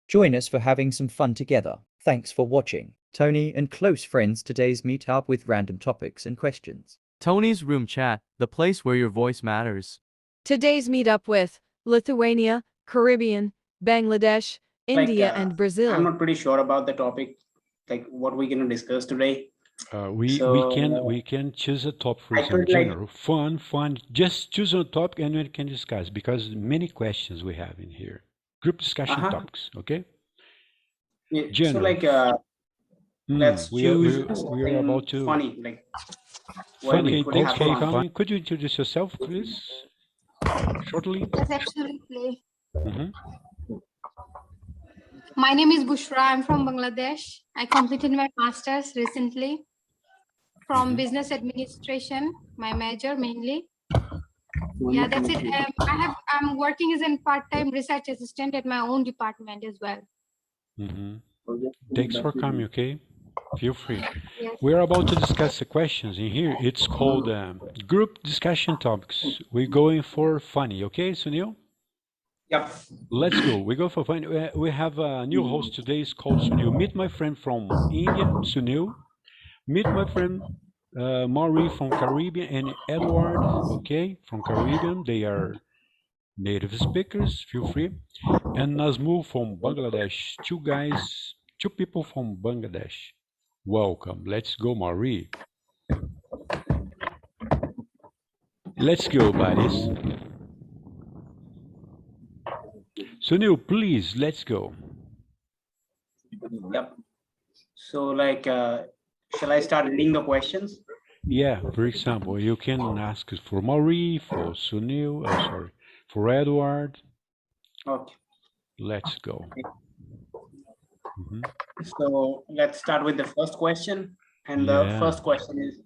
Join us for having some fun together. Thanks for watching. Tony and close friends today's meet up with random topics and questions. Tony's Room Chat, the place where your voice matters. Today's meetup with Lithuania, Caribbean, Bangladesh, India, and Brazil. I'm not pretty sure about the topic, like what we're gonna discuss today. We can choose a topic, for example, general, fun. Just choose a topic and we can discuss, because many questions we have in here. Group discussion topics, okay? Yeah, general. so let's choose we are about to funny, like funny. Okay, fun. Could you introduce yourself, please, shortly? Yes, absolutely. My name is Bushra. I'm from Bangladesh. I completed my master's recently from business administration, my major mainly. Yeah, that's it. I'm working as a part-time research assistant at my own department as well. Thanks for coming, okay? Feel free. Yes. We're about to discuss the questions in here. It's called group discussion topics. We're going for funny, okay, Sunil? Yep. Let's go. We go for fun. We have a new host today. It's called Sunil. Meet my friend from India, Sunil. Meet my friend Marie from Caribbean and Edward, okay, from Caribbean. They are native speakers. Feel free. And Nazmul from Bangladesh. Two people from Bangladesh. Welcome. Let's go, Marie. Let's go, buddies. Sunil, please, let's go. Yep. So, shall I start reading the questions? Yeah, for example, you can ask it for Marie, for Sunil, for Edward. Okay. Let's go. So, let's start with the first question. And the first question is,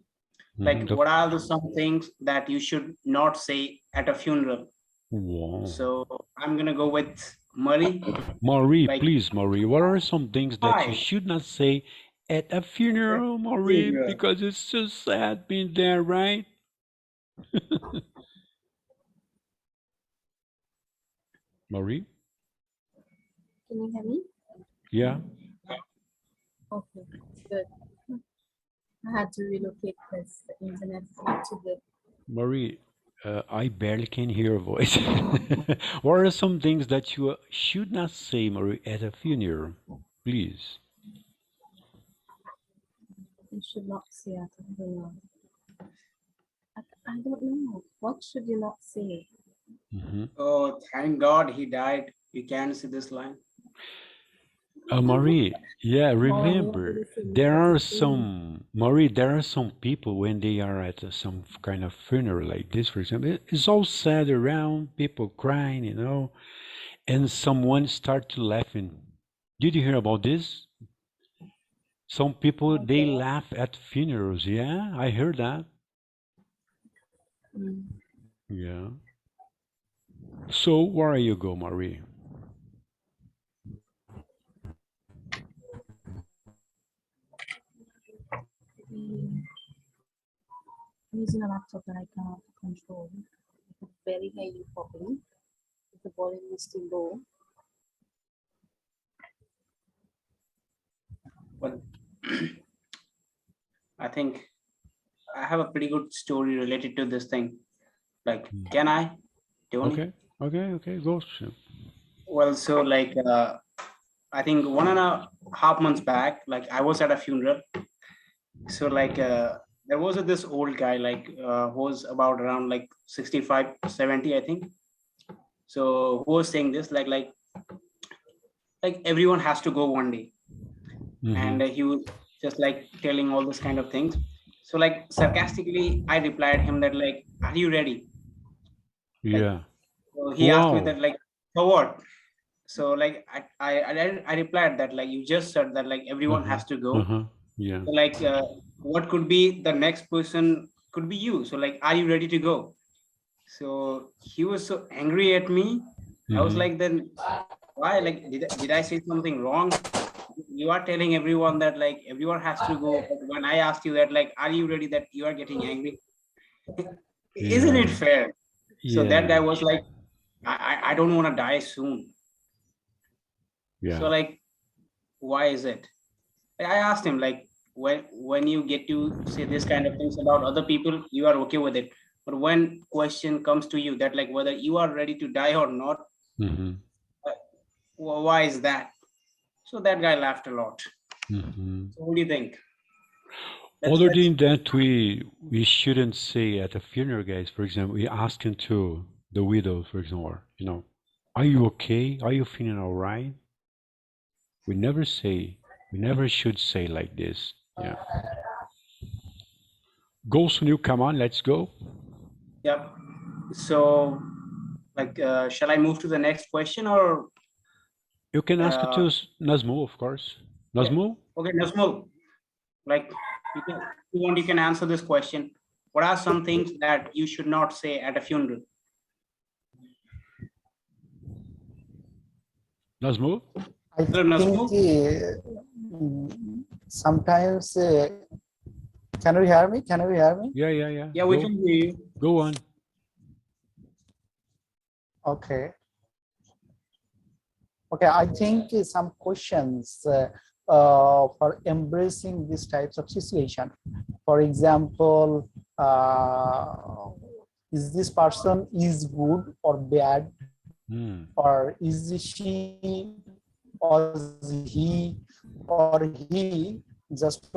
what are some things that you should not say at a funeral? Wow. So I'm gonna go with Marie. Marie, please, Marie. What are some things that you should not say at a funeral, Marie? Because it's so sad being there, right? Marie? Can you hear me? Yeah. Okay, good. I had to relocate because the internet is not too good. Marie, I barely can hear your voice. What are some things that you should not say, Marie, at a funeral? Please. You should not say at a funeral. I don't know. What should you not say? Oh, thank God he died. You can't see this line. Marie, yeah, remember, there are some people when they are at some kind of funeral like this, for example, it's all sad around, people crying, you know, and someone start to laughing. Did you hear about this? Some people, they laugh at funerals. Yeah, I heard that. Yeah. So where you go, Marie? I'm using a laptop that I cannot control. I can barely hear you properly. If the volume is too low. Well, I think I have a pretty good story related to this thing. Like, can I? Tony? Okay, go. Well, so I think 1.5 months back, I was at a funeral. So there was this old guy who was about around 65, 70, I think. So who was saying this like everyone has to go one day. And he was just telling all this kind of things. So sarcastically, I replied him that are you ready? Yeah. So he asked me that for what? So I replied that you just said that everyone has to go. Yeah. So what could be the next person could be you. So are you ready to go? So he was so angry at me. I was like, then why? Did I say something wrong? You are telling everyone that everyone has to go. But when I asked you that are you ready, that you are getting angry. Isn't it fair? So that guy was like, I don't want to die soon. Yeah. So like, why is it? I asked him like, when you get to say this kind of things about other people, you are okay with it. But when question comes to you that like whether you are ready to die or not, Mm-hmm. why is that? So that guy laughed a lot. Mm-hmm. So what do you think? Other than that, we shouldn't say at a funeral, guys. For example, we asking to the widow, for example, you know, are you okay? Are you feeling all right? We never say, we never should say like this. Yeah. Go, Sunil, come on, let's go. Yep. So like, shall I move to the next question or? You can ask it to Nazmul, of course. Nazmul? Okay, Nazmul, like if you want, you can answer this question. What are some things that you should not say at a funeral? Nazmul? I Hello, think sometimes, can you hear me? Can you hear me? Yeah, yeah, yeah. Yeah, we can hear you. Go on. Okay. Okay, I think some questions for embracing these types of situation. For example, is this person is good or bad, or is she or he just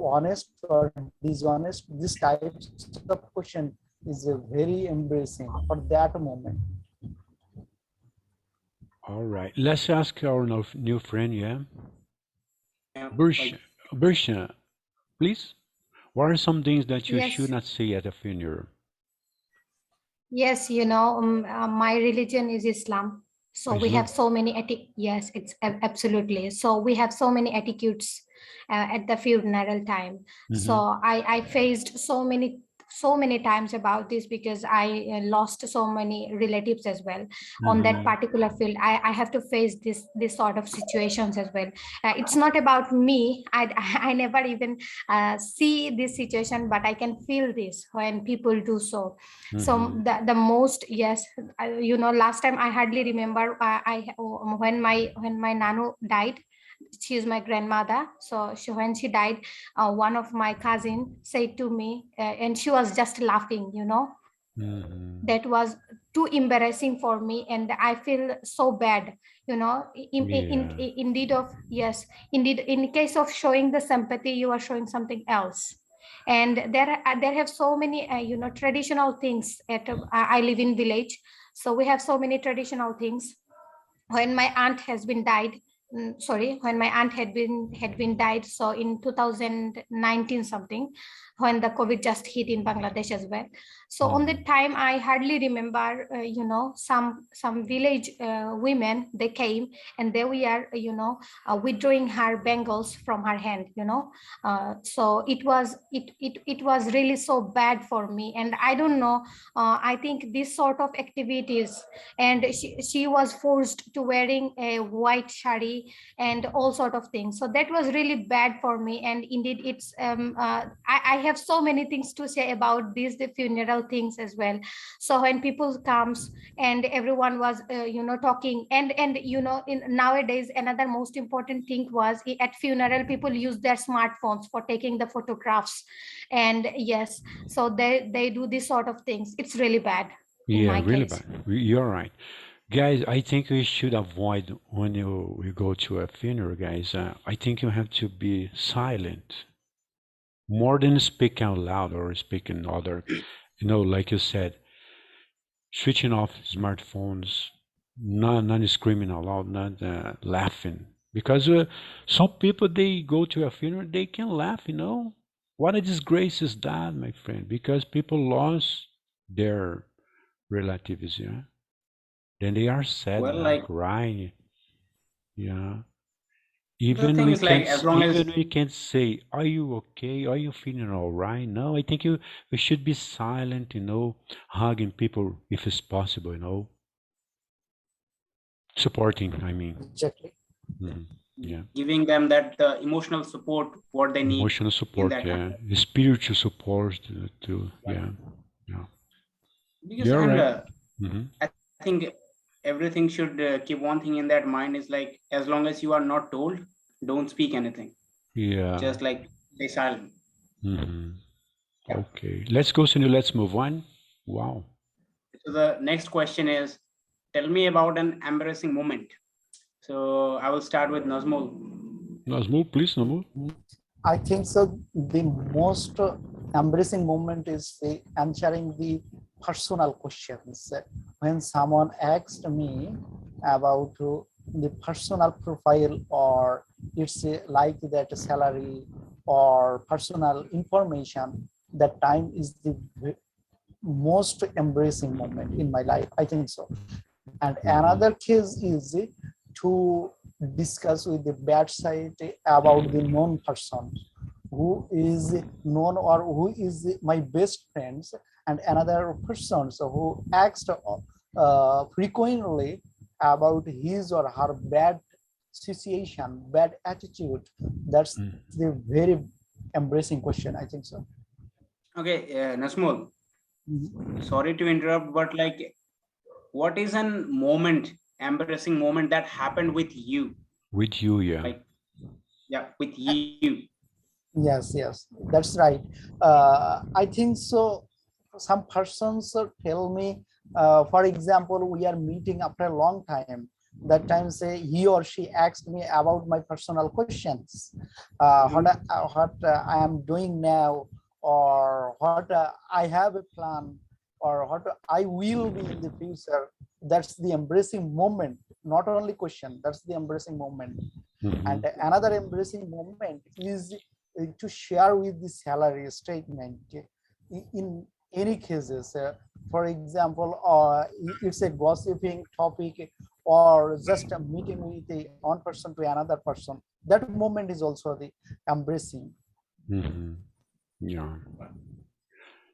honest or dishonest? This types of question is very embracing for that moment. All right. Let's ask our new friend, yeah? Yeah, Bersha, please. What are some things that you Yes. should not say at a funeral? Yes, my religion is Islam. So we have so many yes, it's absolutely. So we have so many etiquettes at the funeral time. So I faced so many times about this because I lost so many relatives as well on that particular field. I have to face this sort of situations as well. It's not about me. I never even see this situation, but I can feel this when people do so. So the most, yes, last time I hardly remember when my nanu died. She is my grandmother. So when she died, one of my cousin said to me, and she was just laughing, that was too embarrassing for me, and I feel so bad, indeed of, yes, indeed, in case of showing the sympathy, you are showing something else. And there have so many traditional things I live in village, so we have so many traditional things. When my aunt has been died, when my aunt had been died, so in 2019 something, when the COVID just hit in Bangladesh as well. So on that time, I hardly remember, some village women, they came and they were, withdrawing her bangles from her hand, so it was really so bad for me. And I don't know, I think this sort of activities, and she was forced to wearing a white sari and all sort of things. So that was really bad for me. And indeed, it's I have so many things to say about the funeral things as well. So when people comes and everyone was talking, and in nowadays, another most important thing was, at funeral people use their smartphones for taking the photographs. And yes, so they do this sort of things. It's really bad. Yeah, really bad. You're right. Guys, I think we should avoid when you go to a funeral, guys. I think you have to be silent more than speak out loud or speaking other, like you said, switching off smartphones, not screaming out loud, not laughing. Because some people, they go to a funeral, they can laugh, What a disgrace is that, my friend, because people lost their relatives, yeah? Then they are sad, Well, like crying, yeah. the thing is, like, as long as Even we can't say, "Are you okay? Are you feeling all right?" No, I think we should be silent, hugging people if it's possible, supporting. I mean, Exactly. Yeah. giving them that emotional support what they need. Emotional support, that yeah. Spiritual support too, yeah. Because You're right. I think everything should keep one thing in that mind is like, as long as you are not told, don't speak anything. Yeah. Just like stay silent. Okay. Let's go, Sunil. Let's move on. Wow. So the next question is, tell me about an embarrassing moment. So I will start with Nazmul. Nazmul, please, Nazmul. I think so. The most embarrassing moment is answering the personal questions. When someone asked me about the personal profile, or it's like that salary or personal information, that time is the most embarrassing moment in my life. I think so. And another case is to discuss with the bad side about the known person who is known or who is my best friends, and another person who asked frequently about his or her bad situation, bad attitude. That's the very embarrassing question, I think so. Okay, Nazmul, sorry to interrupt, but like, what is an embarrassing moment that happened with you? With you, yeah. Like, yeah, with you. Yes, that's right. I think so. Some persons tell me, for example, we are meeting after a long time. That time, say he or she asked me about my personal questions, what I am doing now, or what I have a plan, or what I will be in the future. That's the embracing moment. Not only question. That's the embracing moment. And another embracing moment is to share with the salary statement in any cases. For example, it's a gossiping topic, or just a meeting with one person to another person. That moment is also the embracing. Yeah.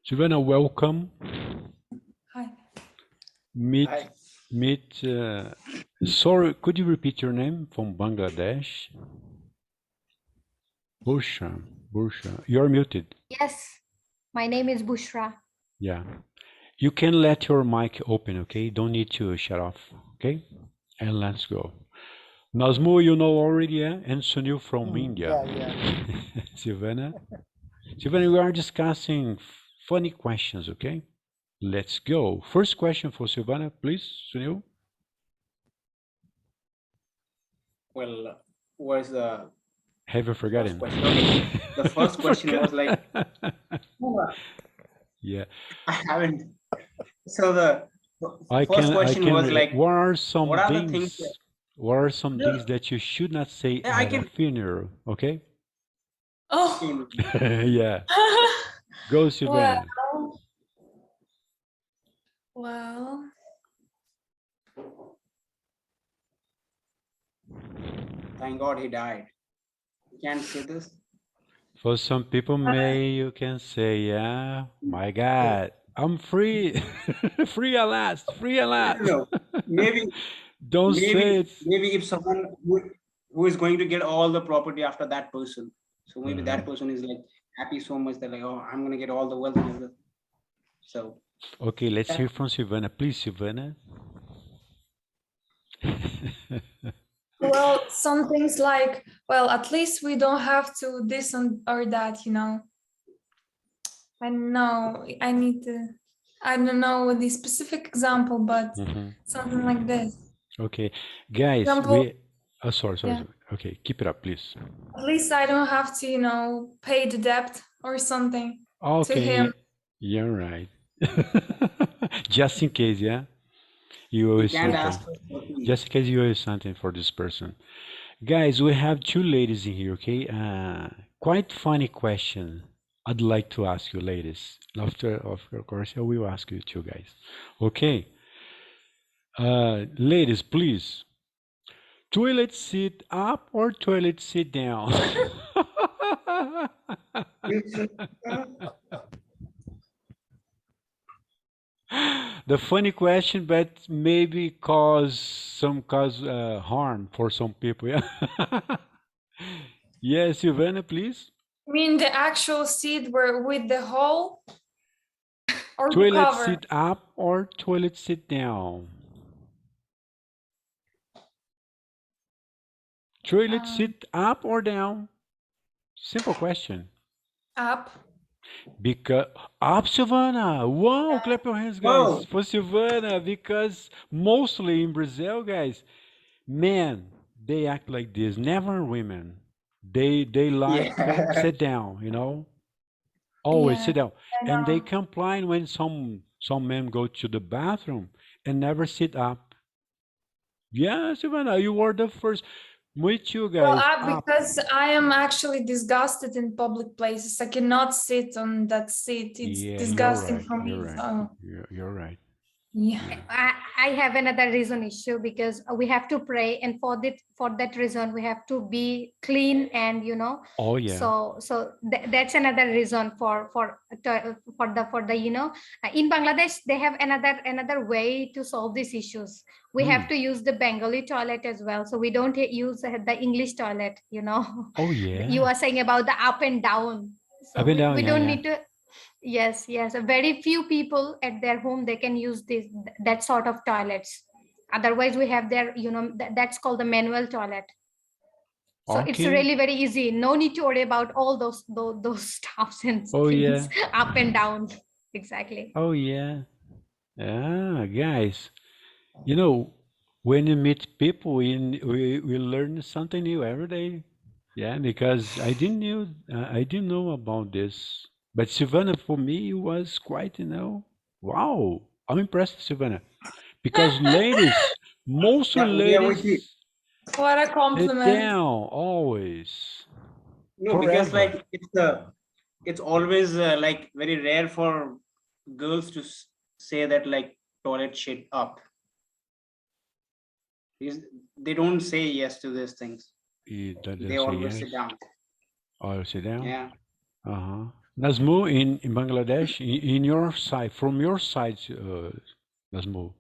Savannah, welcome. Hi. Sorry, could you repeat your name from Bangladesh? Bushra. You're muted. Yes, my name is Bushra. Yeah. You can let your mic open, okay? Don't need to shut off, okay? And let's go. Nazmu, you know already, yeah? And Sunil from India. Yeah. Savannah, we are discussing funny questions, okay? Let's go. First question for Savannah, please, Sunil. Well, what's the... Have you forgotten? The first question was like... Yeah. I haven't. So the first I question can was like, what are some things that... What are some things that you should not say at a funeral? Okay. Oh. Yeah. Go, Savannah. Well. Thank God he died. You can't say this. For some people, you can say, yeah, my God, I'm free. Free at last. No, maybe don't say it. Maybe if someone who is going to get all the property after that person, so maybe that person is like happy so much that like, oh, I'm gonna get all the wealth and everything. So okay, let's hear from Savannah, please, Savannah. Well, some things like, well, at least we don't have to this or that, you know. I know I need to, I don't know the specific example, but something like this. Okay, guys, sorry. Yeah. Okay, keep it up, please. At least I don't have to, you know, pay the debt or something to him. You're right. Just in case, yeah? You owe something. Just in case you owe something for this person. Guys, we have two ladies in here, okay? Quite funny question I'd like to ask you, ladies. After, of course, I will ask you two guys. Okay. Ladies, please. Toilet sit up or toilet sit down? The funny question, but maybe cause harm for some people. Yeah. Yes, Savannah, please. You mean the actual seat where with the hole? Or toilet the cover? Sit up or toilet sit down? Toilet sit up or down? Simple question. Up. Because up, Silvana. Wow, clap your hands, guys, Whoa. for Silvana. Because mostly in Brazil, guys, men they act like this. Never women. They like Yeah. sit down. You know, always Yeah, sit down, I and they know. complain when some men go to the bathroom and never sit up. Yeah, Silvana, you were the first. With you Well, guys, up up. because I am actually disgusted in public places. I cannot sit on that seat. It's Yeah, you're disgusting right. for You're me. right. So You're right. yeah. Yeah. I have another reason issue because we have to pray, and for that reason we have to be clean, and Oh yeah. that's another reason for the in Bangladesh they have another way to solve these issues. We have Hmm. to use the Bengali toilet as well, so we don't use the English toilet. Oh You yeah. are saying about the up and down, so Up and down. we Yeah, don't yeah. need to. Yes, yes. Very few people at their home they can use that sort of toilets. Otherwise, we have their that's called the manual toilet. So it's Okay. really very easy. No need to worry about all those stuffs and Oh things yeah. up and down. Exactly. Oh yeah. Ah, guys, you know, when you meet people, we learn something new every day. Yeah, because I didn't know about this. But Silvana, for me, was quite, wow. I'm impressed, Silvana, because ladies, mostly Yeah, we are with you. ladies What a sit compliment. down always, No, because forever. like it's always like very rare for girls to say that like toilet shit up. Because they don't say yes to these things. He They doesn't say always sit yes. down. Oh, sit down. Yeah. Uh-huh. Nazmo, in Bangladesh, in your side, from your side, Nazmo,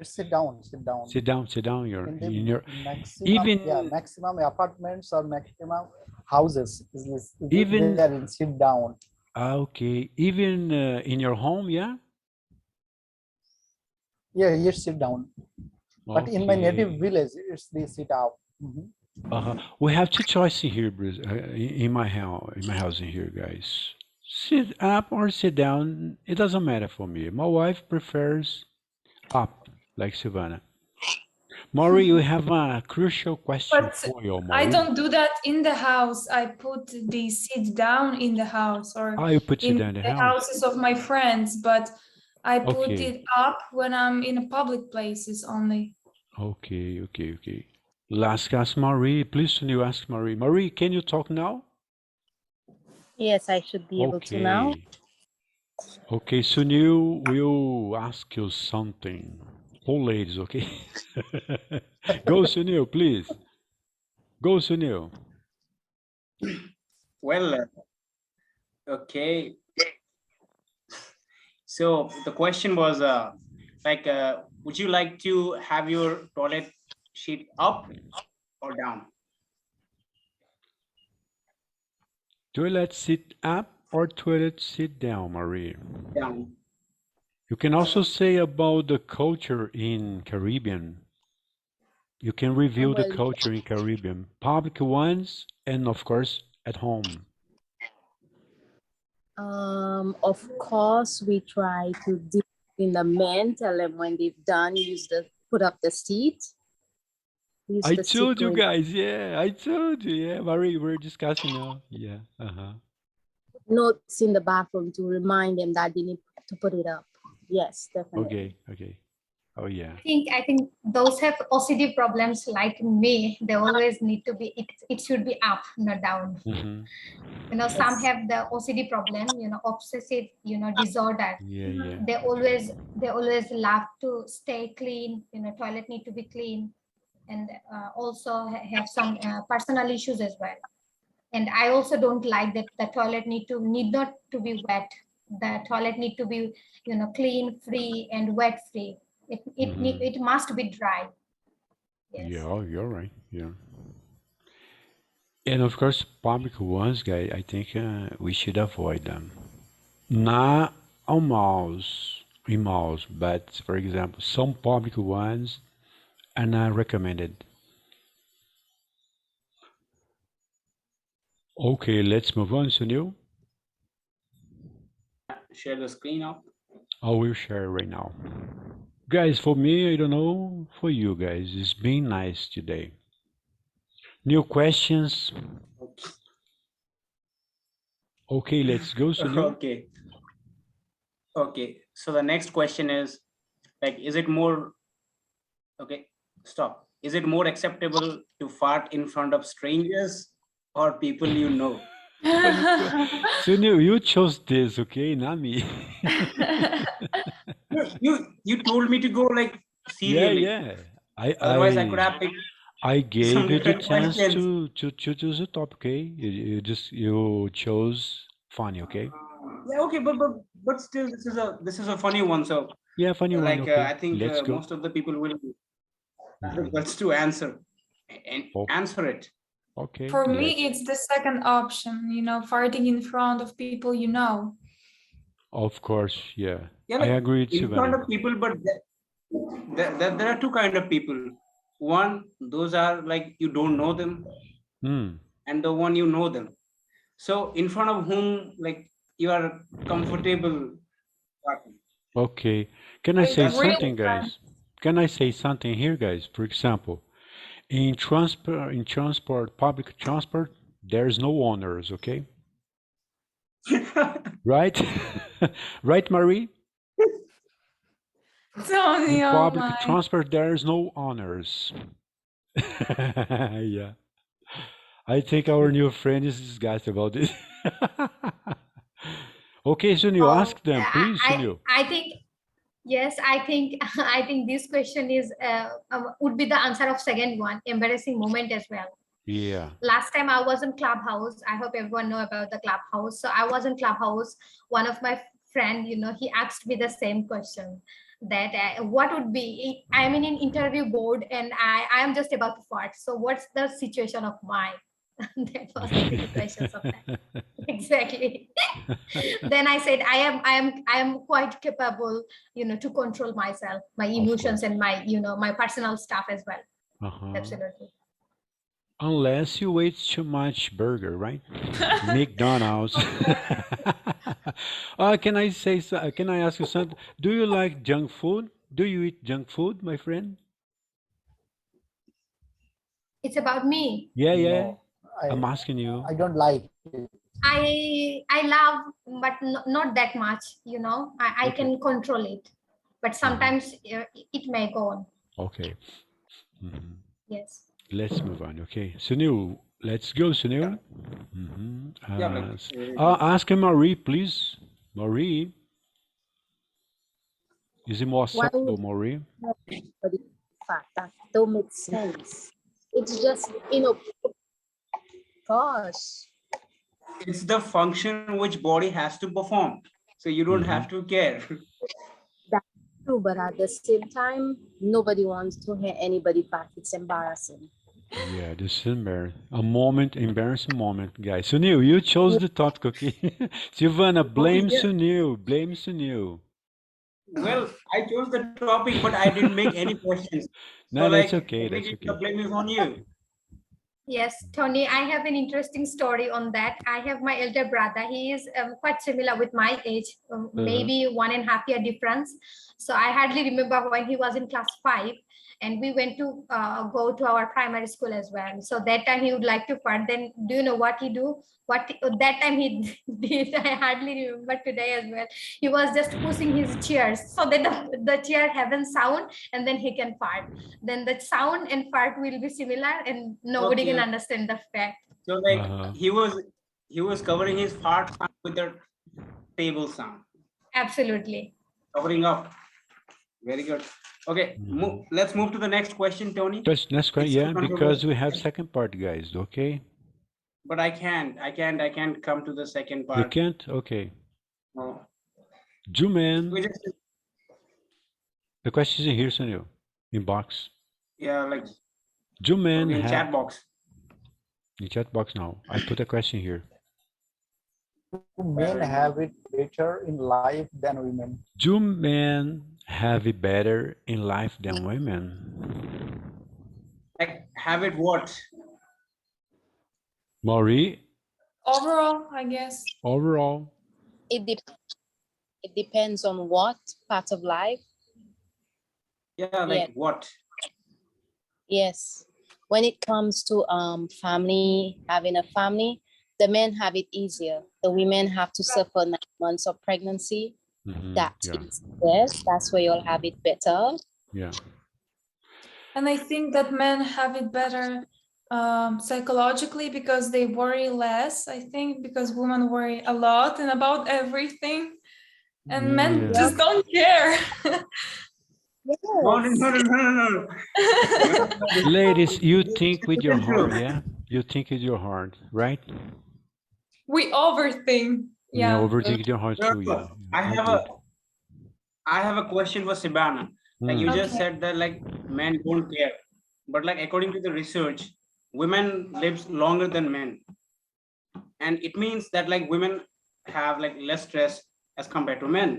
Sit down, sit down. sit down. In the In your maximum even maximum apartments or maximum houses is even there in sit down. okay, even in your home, yeah. Yeah, yes, sit down. But in my native Okay. village, it's the sit out. Mhm. We have two choices here, in my house in here, guys. Sit up or sit down. It doesn't matter for me. My wife prefers up, like Savannah. Maury, you have a crucial question But for you, I Maury. don't do that in the house. I put the seat down in the house or Ah, you put it in down in the the house. houses of my friends, but I put Okay. it up when I'm in public places only. Okay. Last ask Marie. Please, can you ask Marie? Marie, can you talk now? Yes, I should be able to now. Okay. Okay, Sunil will ask you something. All ladies, okay? Go, Sunil, please. Go, Sunil. Well, okay. So the question was like, would you like to have your toilet sheet up or down? Toilet sit up or toilet sit down, Marie? Down. You can also say about the culture in Caribbean. You can review the Well, culture in Caribbean, public ones, and of course at home. of course, we try to discipline the men, tell them when they've done, put up the seat. Use I the seat told you going guys, yeah, I told you, yeah, Marie, we're discussing now. Yeah, notes in the bathroom to remind them that they need to put it up. Yes, definitely. Okay. Oh yeah. I think those have OCD problems like me. They always need to be. It should be up, not down. Mm-hmm. Some Yes. have the OCD problem. Obsessive. Disorder. Yeah. They always love to stay clean. Toilet need to be clean, and also have some personal issues as well. And I also don't like that the toilet need not to be wet. The toilet need to be clean, free, and wet free. It must be dry. Yes. Yeah, you're right. Yeah. And of course, public ones, guys, I think we should avoid them. Not on malls, but for example, some public ones are not recommended. Okay, let's move on, Sunil. Share the screen up. I will share right now. Guys, for me, I don't know, for you guys, it's been nice today. New questions. Okay, let's go, Sunil. Okay. Okay. So the next question is like, is it more, okay, stop. Is it more acceptable to fart in front of strangers or people you know? Sunil, you chose this, okay, not me. You told me to go like Yeah, serially. yeah. Otherwise, I could have picked I some gave you the different chance questions. to choose a topic, okay? You chose funny, okay? Yeah, okay, but still, this is a funny one. So Yeah, funny one, like okay. I think Let's go. most of the people will have the Mhm. guts to answer and Oh, answer it. okay, For me, let's. it's the second option, farting in front of people you know. Of course, yeah. Yeah, I like agree with in front Savannah. of people, but there are two kind of people. One, those are like you don't know them, Hmm. and the one you know them. So in front of whom like you are comfortable talking. Okay. Can I I say That's agree it. something, with that. guys? Can I say something here, guys? For example, in transport, public transport, there's no owners, okay? Right? Right, Marie? Tony, In oh public my. transport, there's no honors. Yeah. I think our new friend is disgusted about this. Okay, Sunil, Oh, ask them, please, Sunil. I think yes. I think I think this question is would be the answer of second one, embarrassing moment as well. Yeah. Last time I was in Clubhouse. I hope everyone know about the Clubhouse. So I was in Clubhouse. One of my friend, he asked me the same question that what would be, I'm in an interview board and I am just about to fart. So what's the situation of mine? That was the three questions of that. Exactly. Then I said I am quite capable, to control myself, my Of emotions course. and my personal stuff as well. Uh-huh. Absolutely. Unless you eat too much burger, right? McDonald's. Can I say, can I ask you something? Do you like junk food? Do you eat junk food, my friend? It's about me. Yeah, yeah. No, I I'm asking you. I don't like it. I love, but not that much. I Okay. can control it, but sometimes it may go on. Okay. Mhm. Yes. Let's move on. Okay. Sunil, let's go, Sunil. Yeah, like Ask Marie, please. Marie, is it more Why acceptable, would Marie? everybody fat? That don't make sense. It's just, gosh, it's the function which body has to perform. So you don't have to care. that's true. But at the same time, nobody wants to hear anybody fat. It's embarrassing. Yeah, this is embarrassing moment, guys. Sunil, you chose the topic, okay? Savannah, Okay, blame yeah. Sunil, blame Sunil. Well, I chose the topic, but I didn't make any questions. So No, that's like okay, that's technically the okay. blame is on you. Yes, Tony, I have an interesting story on that. I have my elder brother. He is quite similar with my age, maybe 1.5 year difference. So I hardly remember when he was in class 5 and we went to go to our primary school as well. So that time he would like to fart. Then do you know what he do? That time he did, I hardly remember today as well. He was just pushing his chairs so that the chair having sound and then he can fart. Then the sound and fart will be similar and nobody can Okay. understand the fact. So like he was covering his fart sound with the table sound, Absolutely. covering up. Very good. Okay, let's move to the next question, Tony. Just next question, It's too yeah, because controversial. we have second part, guys, okay? But I can't come to the second You part. can't? Okay. No. Do men, We just, the question is in here, Sunil, in box. yeah, like Do men in have, chat box. in chat box now, I put a question here. Men have it better in life than women. Do men have it better in life than women? Like have it what? Marie, Overall, I guess. Overall, It depends on what part of life. Yeah, like what? Yes. When it comes to family, having a family, the men have it easier. The women have to suffer 9 months of pregnancy. That yeah, is yes, that's where you'll have it better. yeah. And I think that men have it better psychologically because they worry less. I think because women worry a lot and about everything, and men Yeah. just don't care. No, no, no, no, no, no. Ladies, you think with your Isn't true. heart, yeah? You think with your heart, right? We overthink. Yeah, Yeah. overthink with your heart No, too, yeah. no. I Agree. have a question for Sibana. Like you just Okay. said that like men don't care, but like according to the research, women lives longer than men, and it means that like women have like less stress as compared to men.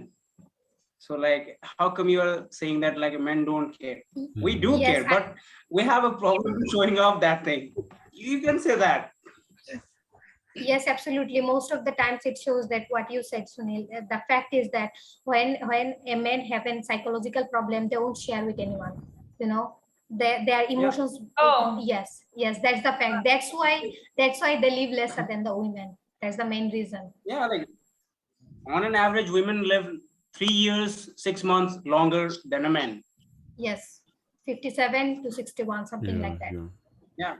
So like, how come you are saying that like men don't care? We do Yes, care, but we have a problem showing off that thing. You can say that. yes, absolutely. Most of the times it shows that what you said, Sunil. The fact is that when a man have a psychological problem, they won't share with anyone. You know, their emotions. Oh. Yes, yes, that's the fact. That's why they live lesser than the women. That's the main reason. Yeah, like on an average, women live 3 years, 6 months longer than a man. Yes, 57 to 61, something Yeah, like that. yeah. Yeah.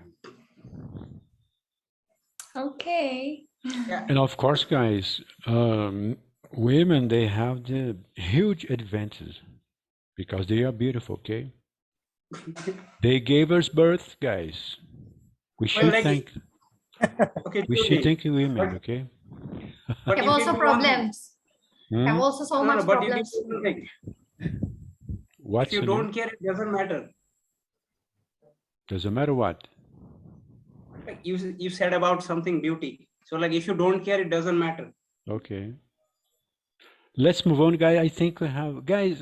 Okay. Yeah. And of course, guys, women, they have the huge advantage because they are beautiful, okay? They gave us birth, guys. We should like, thank okay, we should thank women, okay? but Have you also can do one thing. problems. Have Hmm? also so No, much no, but you can problems. do one thing. What, If you Sunil? don't care, it doesn't matter. Doesn't matter what. Like you said about something beauty. So like if you don't care, it doesn't matter. Okay. Let's move on, guys. I think we have guys.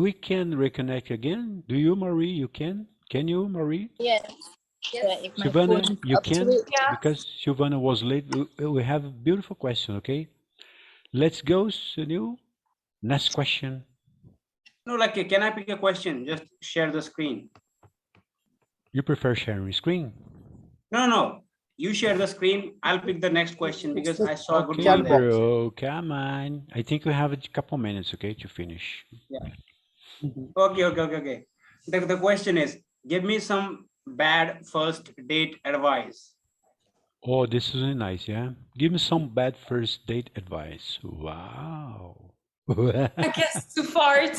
We can reconnect again. Do you, Marie? You can? Can you, Marie? Yes. Yeah, if my Shivana, phone is you up to can? it. Yeah. Because Shivana was late. We have a beautiful question, okay? Let's go, Sunil. Next question. No, like can I pick a question? Just share the screen. You prefer sharing screen? No, no. You share the screen. I'll pick the next question because I saw a good Okay, one there. bro. Come on. I think we have a couple minutes, okay, to finish. Yeah. Okay. The question is, give me some bad first date advice. Oh, this is really nice, yeah? Give me some bad first date advice. Wow. I guess to fart.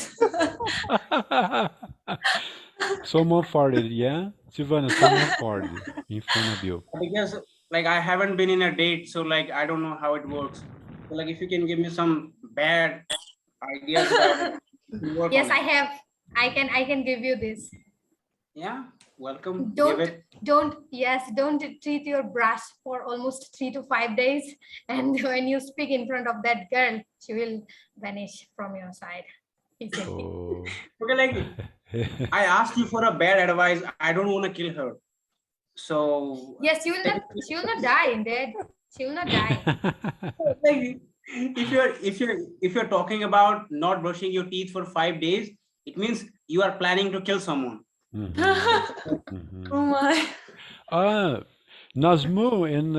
Someone farted, yeah? Silvana, someone farted in front of you. Because like I haven't been in a date, so like I don't know how it works. So like if you can give me some bad ideas about it, work Yes, on I it. have. I can give you this. Yeah, welcome. Don't Give it. don't treat your brush for almost 3 to 5 days, and when you speak in front of that girl, she will vanish from your side. Oh. Okay, like I asked you for a bad advice. I don't want to kill her. So Yes, she will not die in bed. She will not die. like, if you're talking about not brushing your teeth for 5 days, it means you are planning to kill someone. Oh my. Nazmo and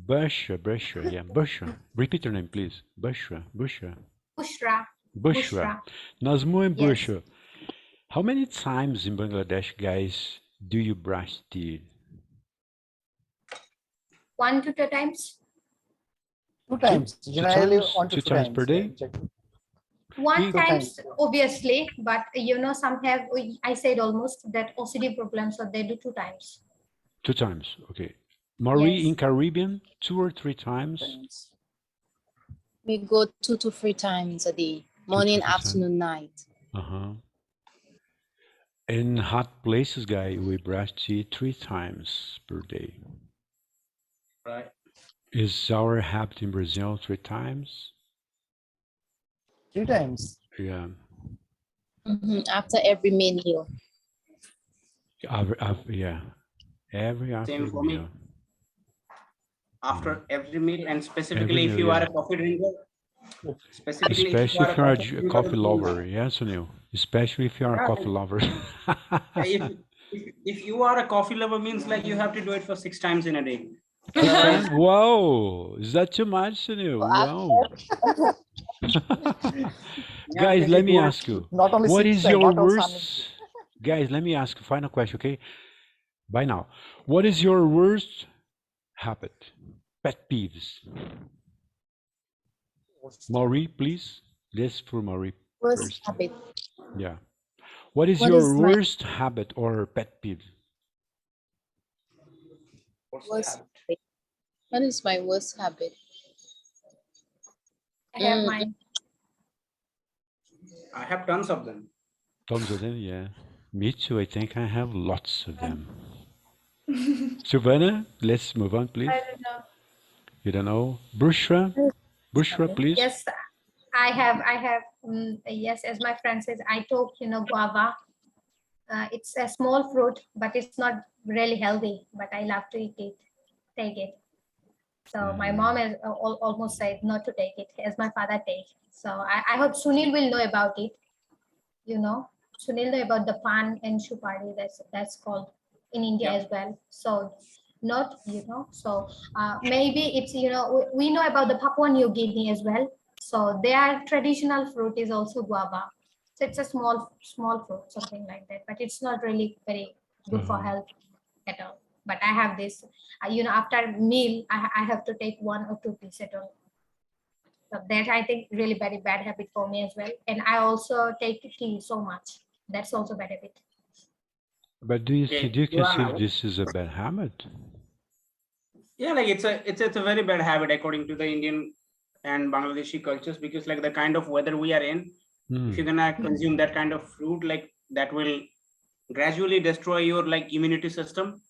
Bushra, yeah, Bushra. Repeat your name, please. Bushra. Bushra. Nazmo and Yes. Bushra. How many times in Bangladesh, guys, do you brush teeth? 1 to 2 times. 2 times. Generally, 1 to 2 2 times times per day? exactly. One 2 times, times. obviously, but some have, I said almost that OCD problem, so they do 2 times. 2 times, okay. Marie, Yes. in Caribbean, 2 or 3 times? We go 2 to 3 times a day, morning, 3 times. afternoon, night. In hot places, guy, we brush teeth 3 times per day. Right. Is our habit in Brazil 3 times? 3 times. Yeah. After every meal. Yeah. Every after Same for me. meal. after every meal, and Every specifically if meal, you are yeah. a coffee drinker, specifically if you Especially are if a you're coffee a drinker, coffee lover, yeah, Sunil. Especially if you're a yeah, coffee lover. if you are a coffee lover, means like you have to do it for 6 times in a day. Six Otherwise, times? Whoa! Is that too much, Sunil? Wow. yeah, Guys, if let you me do it, ask you, Not only what 6 is times, your but also Sunny. worst? Guys, let me ask a final question, okay? By now, what is your worst habit? Pet peeves. Mauri, please. Yes, for Mauri Worst first. habit. Yeah. What is What your is my worst habit or pet peeve? worst habit? What is my worst habit? I have Mm, mine. I have tons of them. Tons of them, yeah. Me too. I think I have lots of them. Savannah, let's move on, please. I don't know. You don't know? Bushra, please. Yes, I have. Yes, as my friend says, I took, guava. It's a small fruit, but it's not really healthy. But I love to eat it, take it. So my mom has almost said not to take it, as my father take. So I hope Sunil will know about it. Sunil know about the pan and chupari. That's called in India Yeah. as well. So not so maybe it's we know about the Papua New Guinea as well. So their traditional fruit is also guava. So it's a small fruit, something like that. But it's not really very good for health at all. But I have this, after meal, I have to take 1 or 2 pieces at all. So that I think really very bad habit for me as well. And I also take tea so much. That's also bad habit. But do you Okay, consider Luana, this is a bad habit? yeah, like it's a very bad habit according to the Indian and Bangladeshi cultures, because like the kind of weather we are in, if you're gonna consume that kind of fruit, like that will gradually destroy your like immunity system.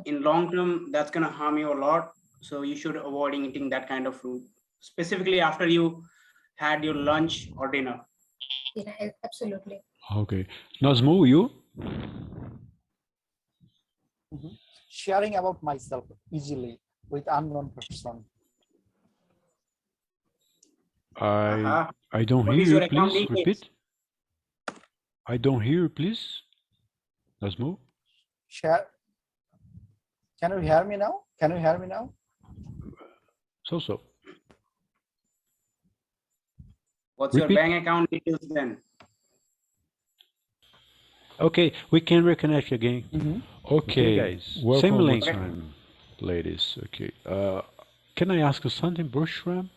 In long term, that's gonna harm you a lot. So you should avoid eating that kind of fruit, specifically after you had your lunch or dinner. Yeah, absolutely. Okay. Nazmu, you? Sharing about myself easily with unknown person. I don't What hear is you. your account Please details? repeat. I don't hear you. Please. Nazmu. Share. Can you hear me now? Can you hear me now? So. What's Repeat. your bank account details then? Okay, we can reconnect again. Okay, guys. Same Welcome link once time, ladies. Okay. Can I ask you something, Bushram?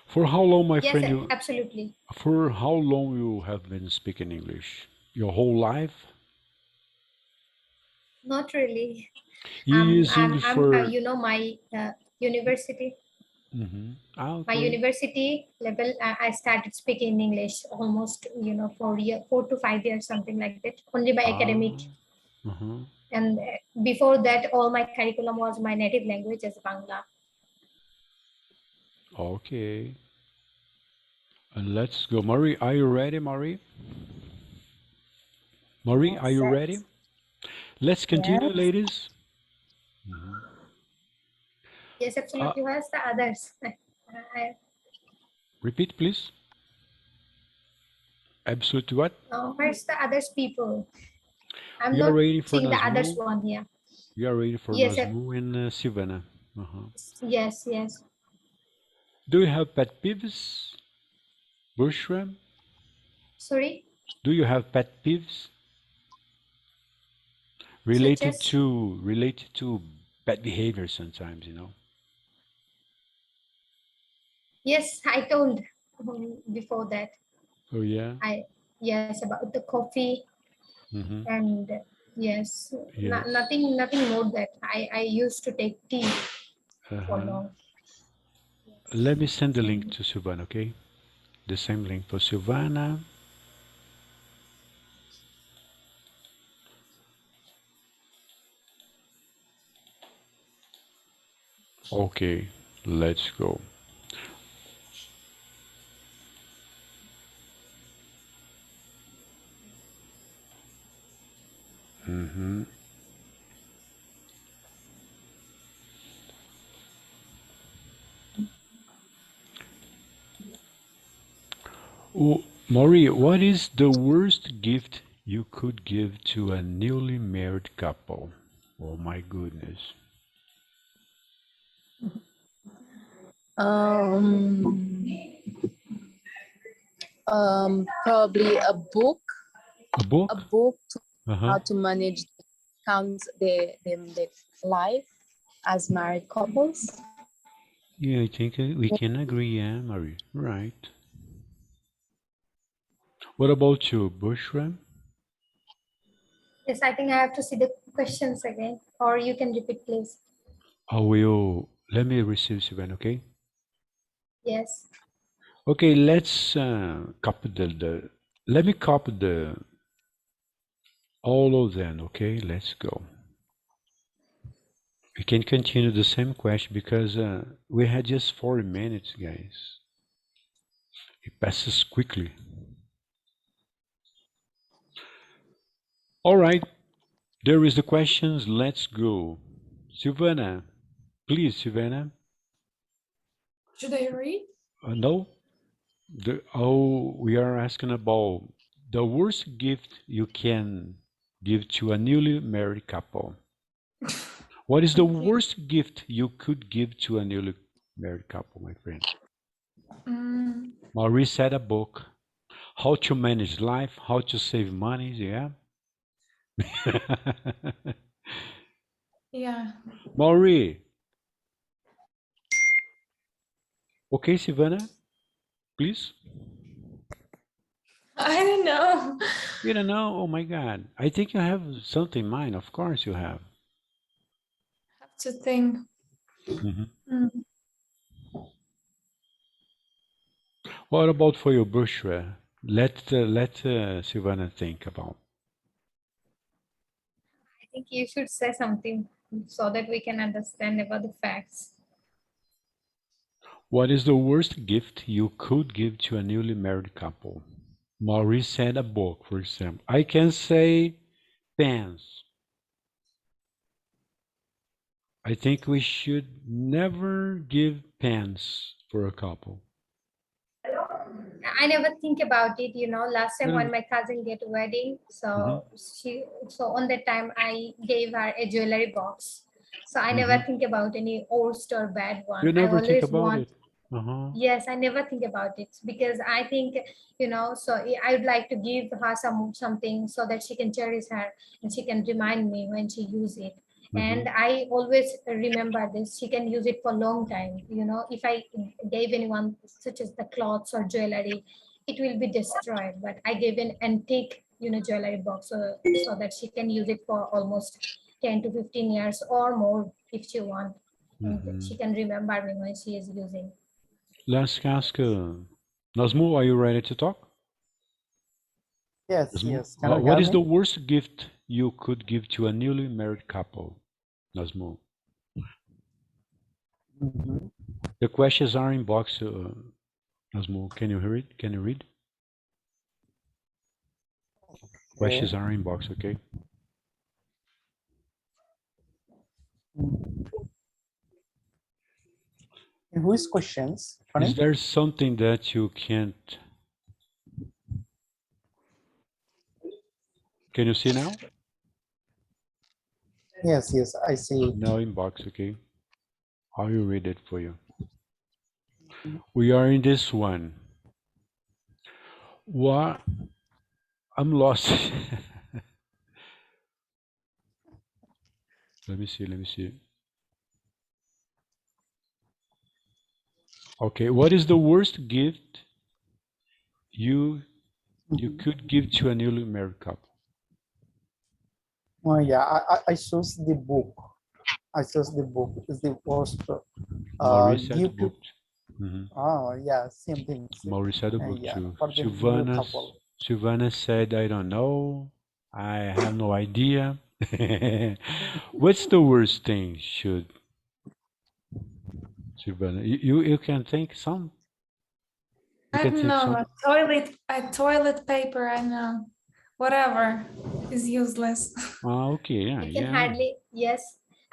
For how long, my Yes, friend, you? absolutely. For how long you have been speaking English? Your whole life? Not really. You use English I'm for? my university. My Okay. university level, I started speaking English almost, 4 to 5 years, something like that, only by academic. And before that, all my curriculum was my native language as Bangla. Okay. And let's go. Marie, are you ready, Marie? Marie, are you ready? Let's continue, ladies. Yes, absolutely. Where's the others? Repeat, please. Absolutely what? Where's the others people? I'm We are not waiting for seeing the others Nazmu. one here. We are waiting for Yes, Nazmu and Sivana. yes. Do you have pet peeves, Bushram? Sorry, Do you have pet peeves related to bad behavior sometimes, yes, I told before that. Oh yeah. Yes, about the coffee and yes, Yes. nothing more that I used to take tea for long. Let me send the link to Silvana, okay? The same link for Silvana. Okay, let's go. Maury, what is the worst gift you could give to a newly married couple? Oh my goodness. Probably a book. A book? A book to Uh-huh. how to manage their life as married couples. Yeah, I think we can agree, yeah, Maury. Right. What about you, Bushra? Yes, I think I have to see the questions again, or you can repeat, please. Let me receive Sven, okay? Yes. Okay, let's copy let me copy all of them, okay? Let's go. We can continue the same question because we had just 40 minutes, guys. It passes quickly. All right, there is the questions. Let's go. Silvana, please, Silvana. Should I read? No, we are asking about the worst gift you can give to a newly married couple. What is the worst gift you could give to a newly married couple, my friend? Maurice said a book, How to Manage Life, How to Save Money, yeah? Yeah. Maurice. Okay, Silvana, please. I don't know. You don't know? Oh my God. I think you have something in mind. Of course you have. Have to think. What about for your Bushra? Let Silvana think about. I think you should say something so that we can understand about the facts. What is the worst gift you could give to a newly married couple? Maurice said a book, for example. I can say pens. I think we should never give pens for a couple. I never think about it, last time when my cousin get a wedding, so on that time I gave her a jewelry box. So I never think about any worst or bad one. You never I think always about want, it. yes, I never think about it because I think, so I would like to give her something so that she can cherish her and she can remind me when she use it. And I always remember this. She can use it for a long time. If I gave anyone such as the clothes or jewelry, it will be destroyed. But I gave an antique, jewelry box so that she can use it for almost 10 to 15 years or more if she want. And she can remember me when she is using. Let's ask Nazmu, are you ready to talk? Yes, Nazmu? yes. Can you What hear is me? the worst gift you could give to a newly married couple? Nazmu. The questions are in box, Nazmu. Can you read? Can you read? Questions are in box, okay? Whose questions? Is there something that you can't? Can you see now? Yes, yes, I see it. Now in box, okay? I will read it for you. We are in this one. What? I'm lost. Let me see. Let me see. Okay, what is the worst gift you could give to a newly married couple? Oh yeah, I chose the book. I chose the book. Is the worst Maurice said the gift. book. Oh yeah, same thing. Maurice said the book Yeah, too. for the new couple. Silvana said, I don't know. I have no idea. What's the worst thing should Silvana? You can think some. I don't know. A toilet paper. I know. Whatever is useless. Okay, yeah, I can hardly, yes,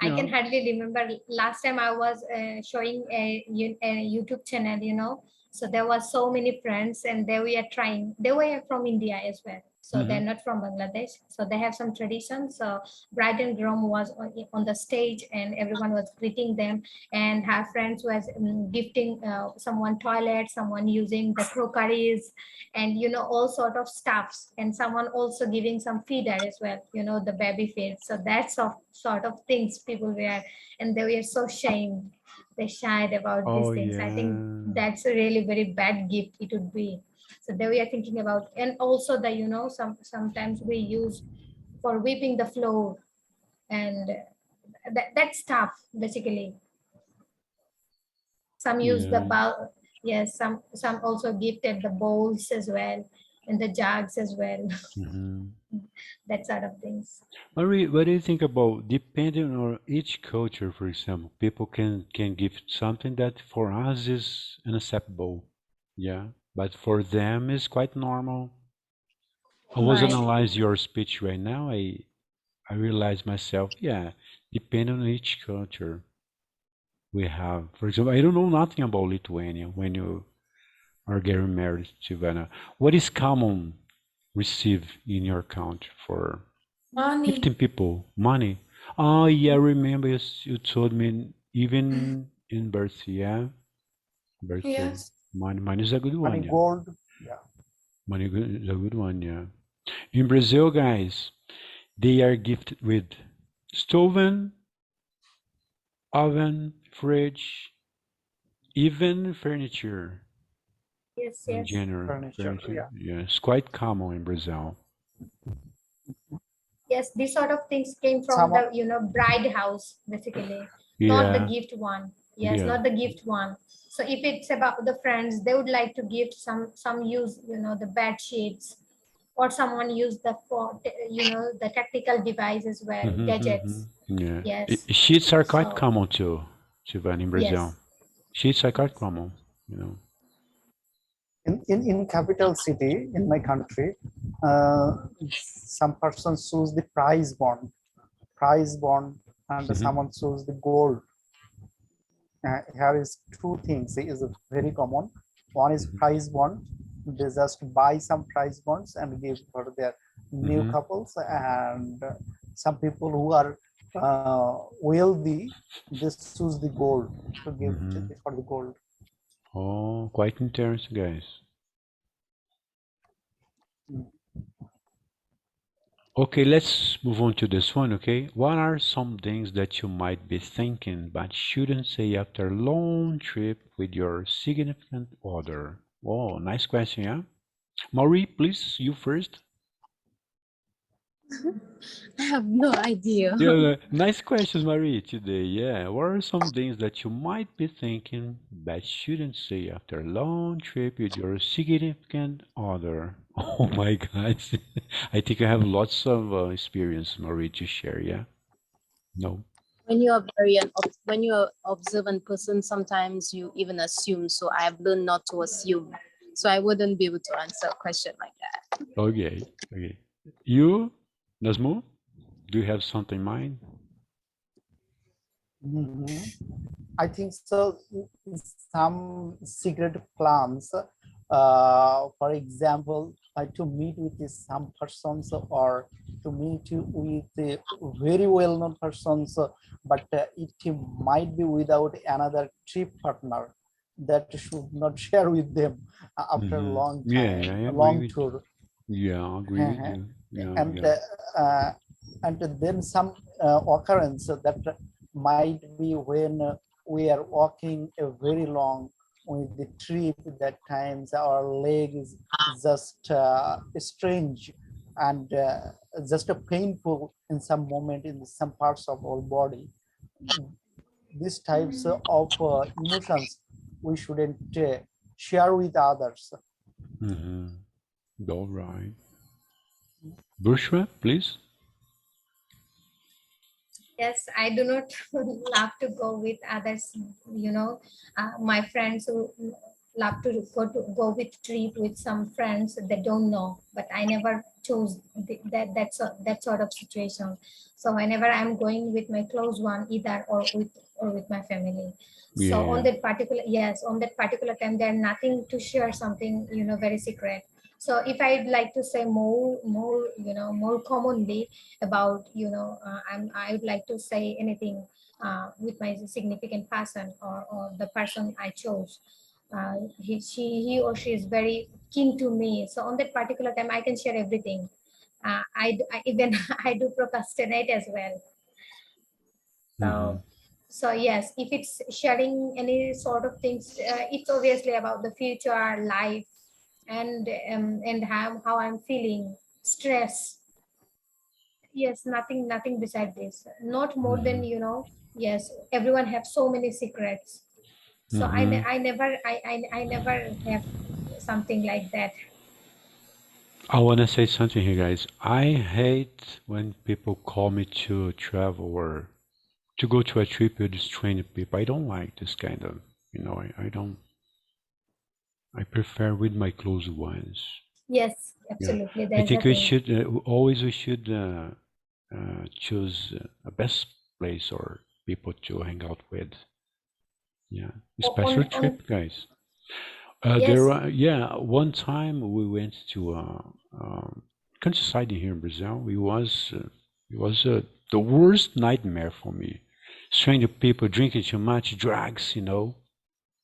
I can Yeah. hardly remember last time I was showing a YouTube channel, So there were so many friends, and they were trying. They were from India as well, so they're not from Bangladesh. So they have some traditions. So bride and groom was on the stage, and everyone was greeting them. And her friends was gifting someone toilet, someone using the crockeries, and all sort of stuffs, and someone also giving some feeder as well. The baby feed. So that's sort of things people were, and they were so shamed. They shied about these Oh things. I think yeah. that's a really very bad gift it would be. So they were thinking about, and also the sometimes we use for whipping the floor, and that stuff basically. Some use the Yeah. bowl. Yes, some also gifted the bowls as well, and the jugs as well. That sort of things. Marie, what do you think about depending on each culture, for example, people can give something that for us is unacceptable, yeah, but for them is quite normal. I was Right. analyze your speech right now. I realized myself, yeah, depending on each culture we have. For example, I don't know nothing about Lithuania when you are getting married, Savannah. What is common receive in your country for Money. 15 people? Money. Oh, yeah, I remember you told me even in birthday, yeah? Birthday. Yes. Money is a good one, Money, yeah. gold. Yeah. Money is a good one, yeah. In Brazil, guys, they are gifted with stove, oven, fridge, even furniture Yes, in yes. general. Furniture. Yeah. Yeah, it's quite common in Brazil. Yes, these sort of things came from Some the bride house basically, not the Yeah, gift one. Yes, yeah. not the gift one. So if it's about the friends, they would like to gift some use the bed sheets, or someone use the for the technical device as well, gadgets. Yeah. Yes. Sheets are quite So common too, Sivan, in Brazil. yes, Sheets are quite yes. common, you know. in capital city in my country, uh, some persons choose the prize bond, and someone choose the gold. Here is two things is very common. One is prize bond. They just buy some prize bonds and give for their new couples, and some people who are wealthy, they choose the gold to give for the gold. Oh, quite interesting, guys. Okay, let's move on to this one, okay? What are some things that you might be thinking but shouldn't say after a long trip with your significant other? Oh, nice question, yeah? Marie, please, you first. I have no idea. Yeah, nice questions, Marie, today. Yeah, what are some things that you might be thinking but shouldn't say after a long trip with your significant other? Oh my God. I think I have lots of experience, Marie, to share, yeah? No. When you are when you are observant person, sometimes you even assume. So I have learned not to assume. So I wouldn't be able to answer a question like that. Okay, okay. You, Nazmo, do you have something in mind? I think so. Some secret plans, for example, to meet with some persons, or to meet with very well-known persons, but it might be without another trip partner that should not share with them after a long Yeah, time, I a agree long with you. tour. Yeah, I agree with you. Yeah, and yeah. uh, and then some occurrence that might be when we are walking a very long with the trip. That times our leg is just strange, and just a painful in some moment in some parts of our body. These types of emotions we shouldn't share with others. All right. Bushra, please. Yes, I do not love to go with others. My friends who love to go with trip with some friends they don't know, but I never chose that sort of situation. So whenever I'm going with my close one, either or with my family. So on Yeah. that particular, yes, on that particular time, there's nothing to share something, very secret. So if I'd like to say more commonly about, I would like to say anything with my significant person, or the person I chose. He or she is very keen to me. So on that particular time, I can share everything. I even I do procrastinate as well. Mm-hmm. So yes, if it's sharing any sort of things, it's obviously about the future life, and how I'm feeling, stress. Yes, nothing beside this. Not more than, Mm-hmm. yes, everyone have so many secrets. So Mm-hmm. I never have something like that. I want to say something here, guys. I hate when people call me to travel or to go to a trip with strange people. I don't like this kind of, I don't. I prefer with my close ones. Yes, Yeah, absolutely. I There's the think we thing. should choose a best place or people to hang out with. Yeah, special On trip, guys. Yes. Yeah, one time we went to countryside here in Brazil. It was the worst nightmare for me. Stranger people drinking too much, drugs,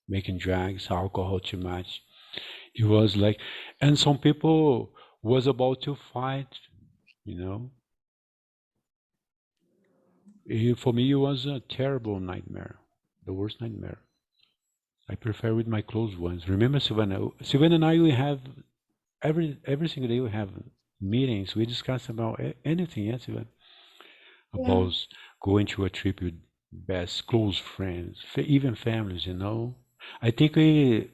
making drugs, alcohol too much. It was like, and some people was about to fight, you know. For me, it was a terrible nightmare, the worst nightmare. I prefer with my close ones. Remember, Savannah? Savannah and I, we have every single day we have meetings. We discuss about anything, yes, Savannah, Yeah. about going to a trip with best close friends, even families. I think we,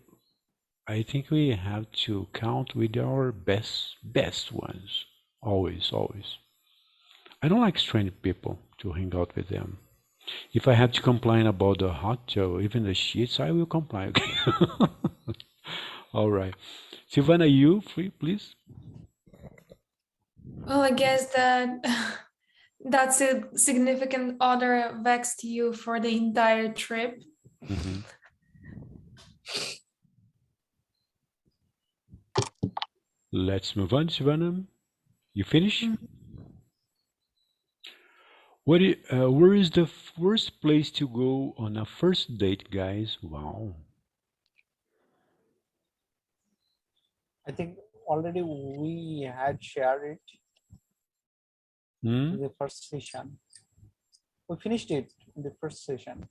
I think we have to count with our best ones. Always, always. I don't like strange people to hang out with them. If I have to complain about the hot tub, even the sheets, I will complain. All right. Silvana, you free, please? Well, I guess that that's a significant other vexed you for the entire trip. Mm-hmm. Let's move on, Silvana. You finish? Mm. Where is the worst place to go on a first date, guys? Wow. I think already we had shared it Hmm? in the first session. We finished it in the first session.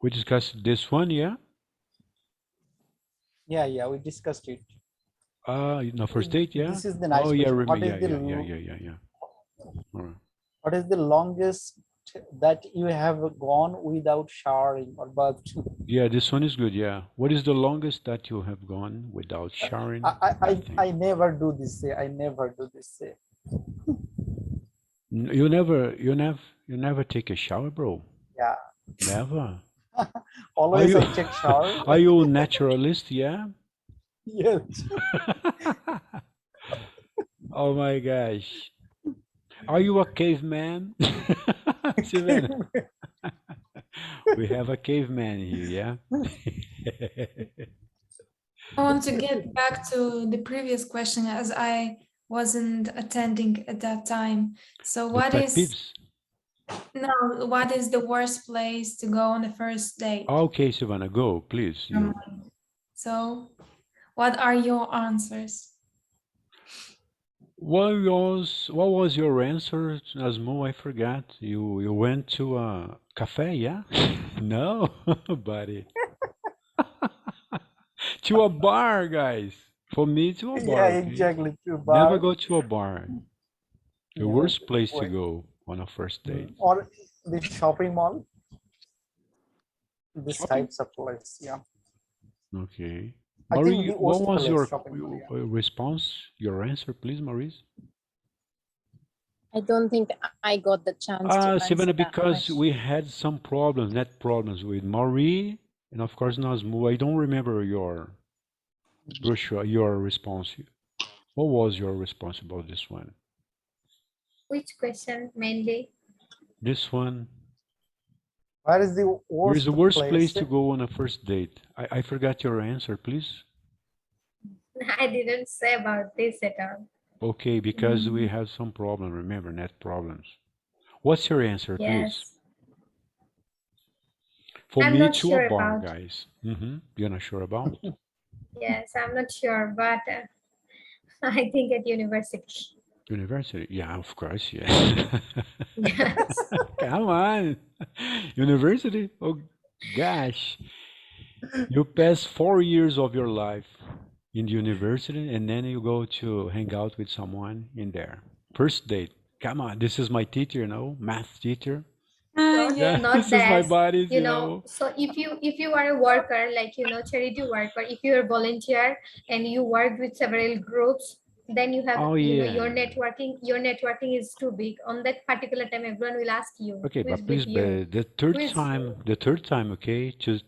We discussed this one, yeah? Yeah, we discussed it. No, first date, yeah? This is the nice Oh, yeah, question. remember, What is yeah. All right. what is the longest that you have gone without showering or bathed? Yeah, this one is good, yeah. What is the longest that you have gone without showering? Bathing? I never do this. I never do this. You never take a shower, bro. Yeah, Never. Are always you I check shower. are you a naturalist? Yeah. Yes. Oh my gosh. Are you a caveman? Savannah, we have a caveman here, yeah? I want to get back to the previous question as I wasn't attending at that time. So The what pet is peeves. what is the worst place to go on the first date? Okay, Savannah, go, please. You. So what are your answers? What was your answer, Asmo? I forgot. You went to a cafe, yeah? No, buddy. To a bar, guys. For me, to a bar, Yeah, okay? exactly. To Never bar. go to a bar. The Never worst place to wait. go on a first date. Or the shopping mall. This Shopping. types of place. Yeah. Okay. I think Marie, the what worst was place your shopping mall. Yeah. response, your answer, please, Maurice? I don't think I got the chance to answer Savannah, that because question. we had some problems, net problems with Marie, and of course Nazmu. I don't remember your brochure, your response. What was your response about this one? Which question mainly? This one. Where is the Where is worst the worst place place? to go on a first date? I forgot your answer, please. I didn't say about this at all. Okay, because we have some problem. Remember, net problems. What's your answer, please? Yes. For I'm me, not too, sure a bar, about. guys. You're not sure about? Yes, I'm not sure, but I think at university. University? Yeah, of course, yes. Yes. Come on. University? Oh, gosh. You pass 4 years of your life in the university and then you go to hang out with someone in there. First date. Come on, this is my teacher, math teacher. Not, Yeah, Yeah. not this is my that, body, so if you are a worker, like, charity worker, if you're a volunteer and you work with several groups, then you have, Oh, your yeah. networking is too big. On that particular time, everyone will ask you, Okay, who is but with please, you? the Who third is, time, okay,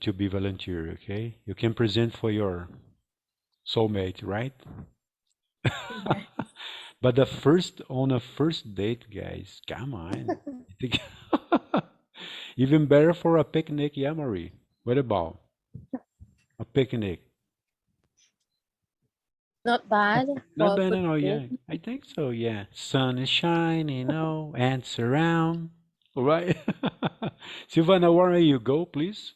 to be volunteer, okay? You can present for your soulmate, right? yeah. But on a first date, guys, come on. Even better for a picnic, yeah, Marie. What about a picnic? Not bad Not for a bad first at all, date. yeah. I think so, yeah. Sun is shining, ants around. All right. Silvana, where you go, please?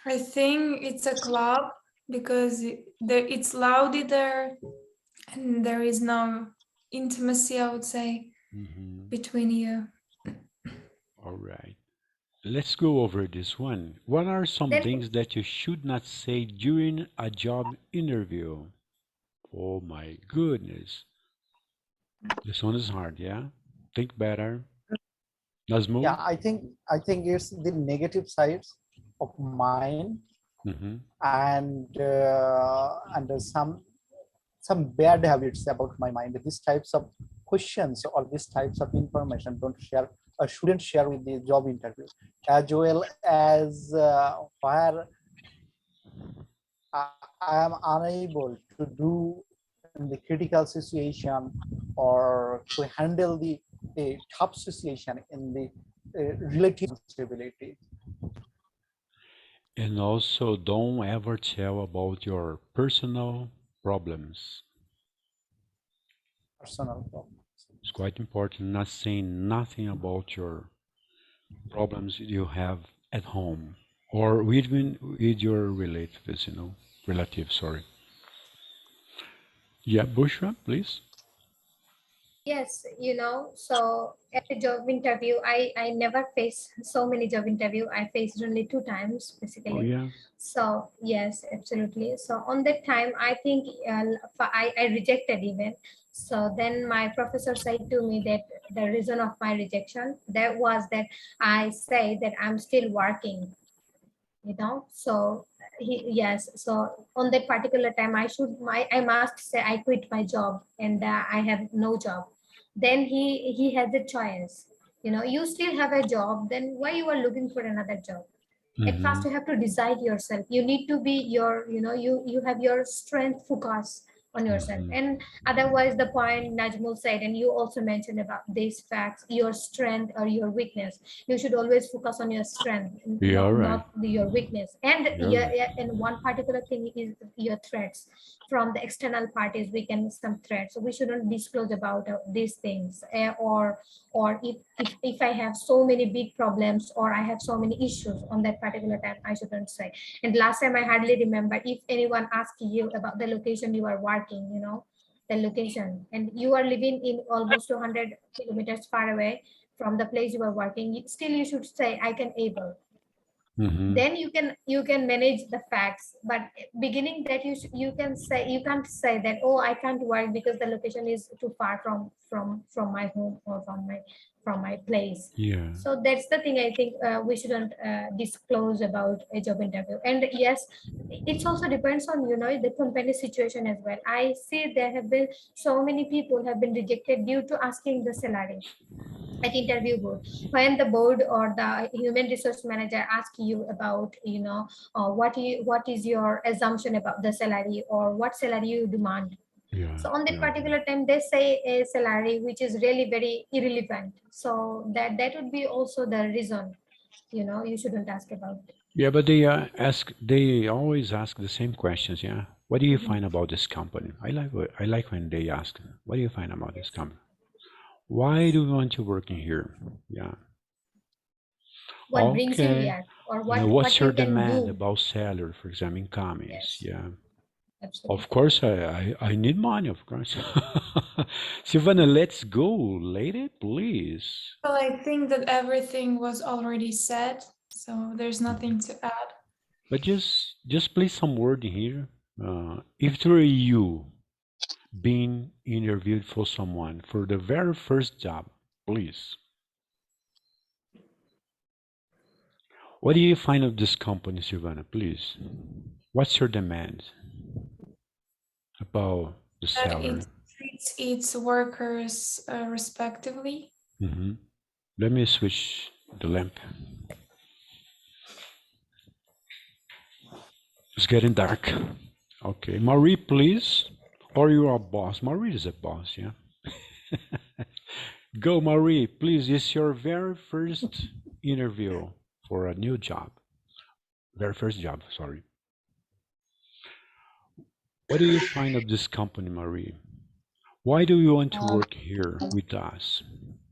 I think it's a club because it's loudy there and there is no intimacy, I would say, between you. All right. Let's go over this one. What are some Then things that you should not say during a job interview? Oh my goodness. This one is hard, yeah? Think better. Let's move. Yeah, I think it's the negative sides of mine, Mm-hmm. and some bad habits about my mind. These types of questions or these types of information don't share or shouldn't share with the job interview, as well as where I am unable to do in the critical situation or to handle the tough situation in the relative stability. And also, don't ever tell about your personal problems. Personal problems. It's quite important not saying nothing about your problems you have at home or even with your relatives, sorry. Yeah, Bushra, please. yes, so at a job interview, I never faced so many job interview. I faced only 2 times Oh, basically. yeah. So yes, absolutely. So on that time, I think I rejected even. So then my professor said to me that the reason of my rejection, that was that I say that I'm still working, so so on that particular time, I must say I quit my job, and I have no job. Then he has a choice. You still have a job, then why you are looking for another job? At Mm-hmm. first you have to decide yourself. You need to be you have your strength focus on yourself. Mm-hmm. And otherwise, the point Najmul said, and you also mentioned about these facts, your strength or your weakness, you should always focus on your strength, Yeah, not right. your weakness. And You're right. and one particular thing is your threats from the external parties. We can some threats, so we shouldn't disclose about these things. Or if I have so many big problems or I have so many issues on that particular time, I shouldn't say. And last time I hardly remember, if anyone asked you about the location you are working, the location, and you are living in almost 200 kilometers far away from the place you are working, still you should say I can able. Mm-hmm. Then you can manage the facts. But beginning that you can say, you can't say that, oh, I can't work because the location is too far from my home or from my place. Yeah. So that's the thing. I think we shouldn't disclose about a job interview. And yes, it also depends on the company situation as well. I see there have been so many people have been rejected due to asking the salary at interview board. When the board or the human resource manager ask you about what is your assumption about the salary or what salary you demand, Yeah. So on that Yeah. particular time, they say a salary which is really very irrelevant. So that would be also the reason, you know, you shouldn't ask about. Yeah, but they always ask the same questions. Yeah. What do you find about this company? I like when they ask, what do you find about this company? Why do you want to work in here? Yeah. What brings you Okay. here, or And what what's your you can demand do. about salary, for example, incomes? Yes, Yeah. absolutely. Of course, I need money, of course. Silvana, let's go, lady, please. Well, I think that everything was already said, so there's nothing to add. But just place some word in here. If there are you being interviewed for someone for the very first job, please. What do you find of this company, Silvana? Please. What's your demand about the That salary? it treats its workers respectively. Let me switch the lamp. It's getting dark. Okay, Marie, please. Or you're a boss. Marie is a boss, yeah. Go, Marie, please. It's your very first interview for a new job. Very first job, sorry. What do you find of this company, Marie? Why do you want to work here with us?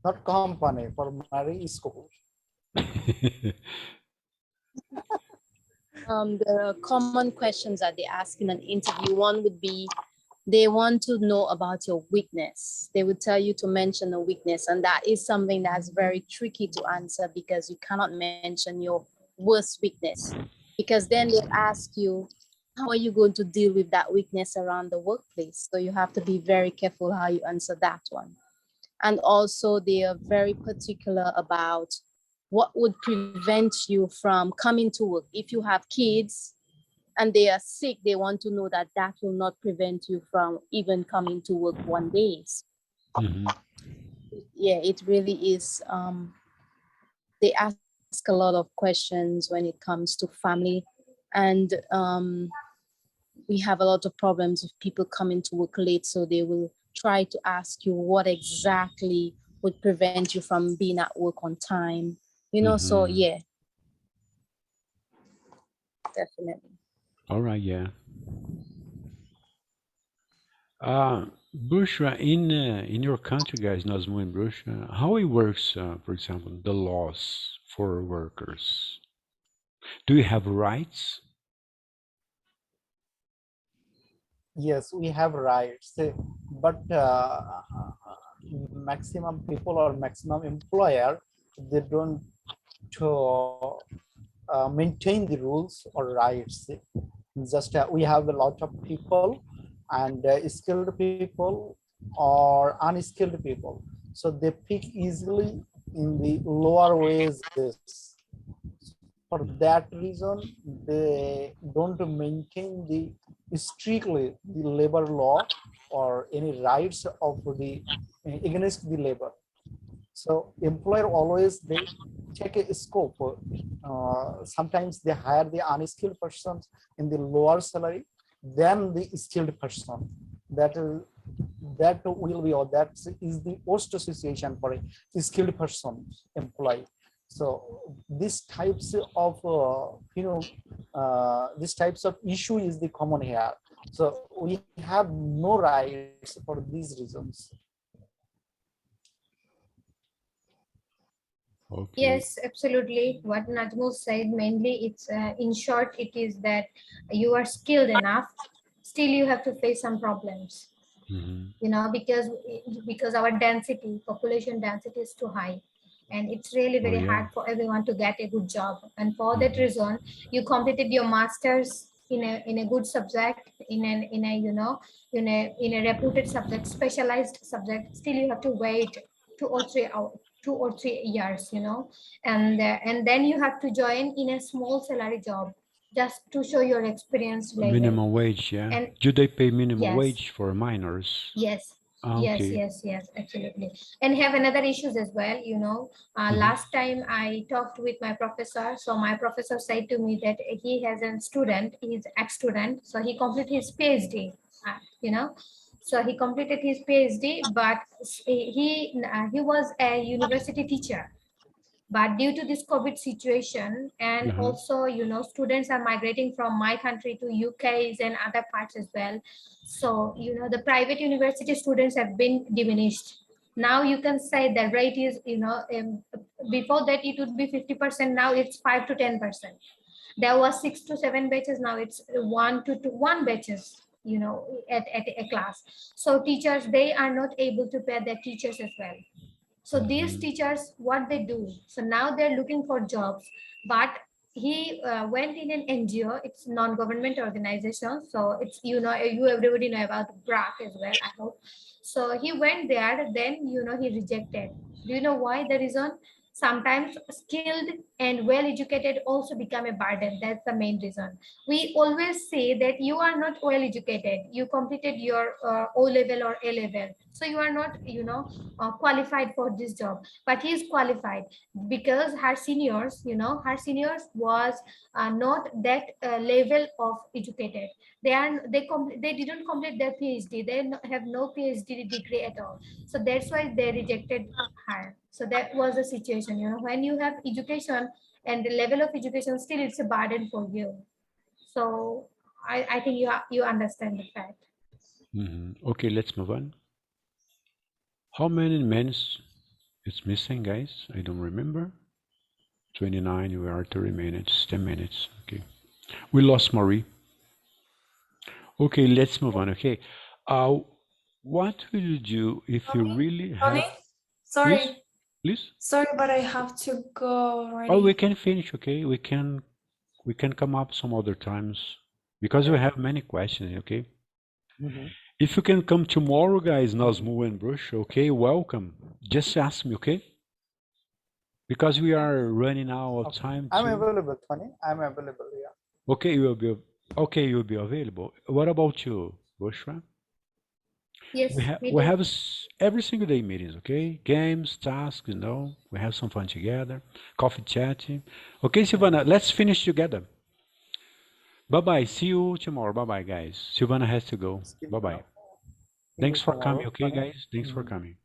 Not company, for Marie School. The common questions that they ask in an interview, one would be, they want to know about your weakness. They would tell you to mention a weakness, and that is something that's very tricky to answer because you cannot mention your worst weakness, because then they'll ask you, how are you going to deal with that weakness around the workplace? So you have to be very careful how you answer that one. And also they are very particular about what would prevent you from coming to work. If you have kids and they are sick, they want to know that that will not prevent you from even coming to work one day. Yeah, it really is. They ask a lot of questions when it comes to family, and we have a lot of problems with people coming to work late, so they will try to ask you what exactly would prevent you from being at work on time, you know. So yeah, definitely. All right, yeah. Bushra, in your country, guys, Nazmu and Bushra, how it works, for example, the laws for workers? Do you have rights? Yes, we have rights, but maximum people or maximum employer, they don't maintain the rules or rights. Just we have a lot of people and skilled people or unskilled people, so they pick easily in the lower wages. For that reason, they don't maintain the strictly the labor law or any rights of the against the labor. So employer always they take a scope. Sometimes they hire the unskilled persons in the lower salary than the skilled person. That will be, or that is the worst situation for a skilled person employee. So these types of these types of issue is the common here. So we have no rights for these reasons. Okay. Yes, absolutely. What Najmo said, mainly it's in short, it is that you are skilled enough, still you have to face some problems. You know, because our density, population density is too high, and it's really very hard for everyone to get a good job. And for that reason, you completed your masters in a good subject, in a you know, in a reputed subject, specialized subject. Still you have to wait 2 or 3 years, you know, and then you have to join in a small salary job just to show your experience level. Minimum wage, yeah. And Do they pay minimum yes. wage for minors? Yes. Okay. Yes, absolutely. And have another issues as well, you know. Last time I talked with my professor, so my professor said to me that he has a student, he's ex-student, so he completed his PhD, you know. So he completed his PhD, but he was a university teacher. But due to this COVID situation, and also, students are migrating from my country to UKs and other parts as well. So, the private university students have been diminished. Now you can say the rate is, before that it would be 50%. Now it's 5 to 10%. There was 6 to 7 batches. Now it's 1 to 1 batches, at a class. So teachers, they are not able to pay their teachers as well. So these teachers, what they do, so now they're looking for jobs, but he went in an NGO. It's non-government organization, so it's, you everybody know about BRAC as well, I hope. So he went there, then he rejected. Do you know why? The reason: sometimes skilled and well-educated also become a burden. That's the main reason. We always say that you are not well-educated, you completed your O level or A level, so you are not, qualified for this job. But he is qualified because her seniors was not that level of educated. They didn't complete their PhD. They have no PhD degree at all. So that's why they rejected her. So that was the situation. When you have education and the level of education, still it's a burden for you. So I think you understand the fact. Okay, let's move on. How many minutes is missing, guys? I don't remember. 29, we are 30 minutes, 10 minutes. Okay. We lost Marie. Okay, let's move on. Okay. What will you do if you really have... Tony? Sorry. Please? Please? Sorry, but I have to go already. Oh, we can finish, okay? We can come up some other times because we have many questions, okay? If you can come tomorrow, guys, Nazmu and Brush, okay, welcome. Just ask me, okay? Because we are running out of time. I'm available, Tony. I'm available, yeah. Okay, you'll be available. What about you, Bushra? Yes, We have every single day meetings, okay? Games, tasks, we have some fun together, coffee chatting. Okay, Silvana, let's finish together. Bye-bye. See you tomorrow. Bye-bye, guys. Silvana has to go. Bye-bye. Thanks for coming, okay, guys? Thanks for coming.